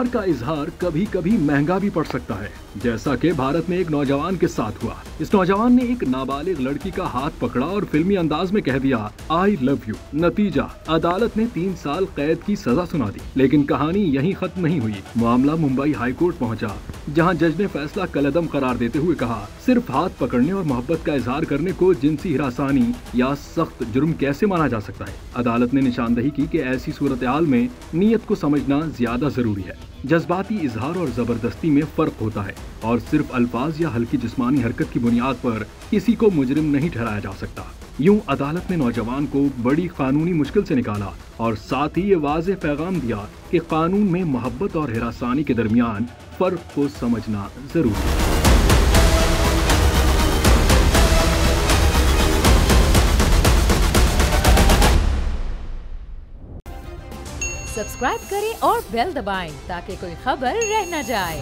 प्यार का इजहार कभी कभी महंगा भी पड़ सकता है, जैसा कि भारत में एक नौजवान के साथ हुआ। इस नौजवान ने एक नाबालिग लड़की का हाथ पकड़ा और फिल्मी अंदाज में कह दिया आई लव यू। नतीजा, अदालत ने 3 साल कैद की सजा सुना दी। लेकिन कहानी यहीं खत्म नहीं हुई। मामला मुंबई हाई कोर्ट पहुंचा, जहां जज ने फैसला कलअदम करार देते हुए कहा, सिर्फ हाथ पकड़ने और मोहब्बत का इजहार करने को जिनसी हिरासानी या सख्त जुर्म कैसे माना जा सकता है। अदालत ने निशानदही की कि ऐसी सूरत-ए-हाल में नीयत को समझना ज्यादा जरूरी है। जज्बाती इजहार और जबरदस्ती में फर्क होता है और सिर्फ अल्फाज या हल्की जिस्मानी हरकत की बुनियाद पर किसी को मुजरिम नहीं ठहराया जा सकता। यूं अदालत ने नौजवान को बड़ी कानूनी मुश्किल से निकाला और साथ ही ये वाज़ेह पैगाम दिया कि कानून में मोहब्बत और हिरासानी के दरमियान फर्क को समझना जरूरी है। सब्सक्राइब करें और बेल दबाएं ताकि कोई खबर रह न जाए।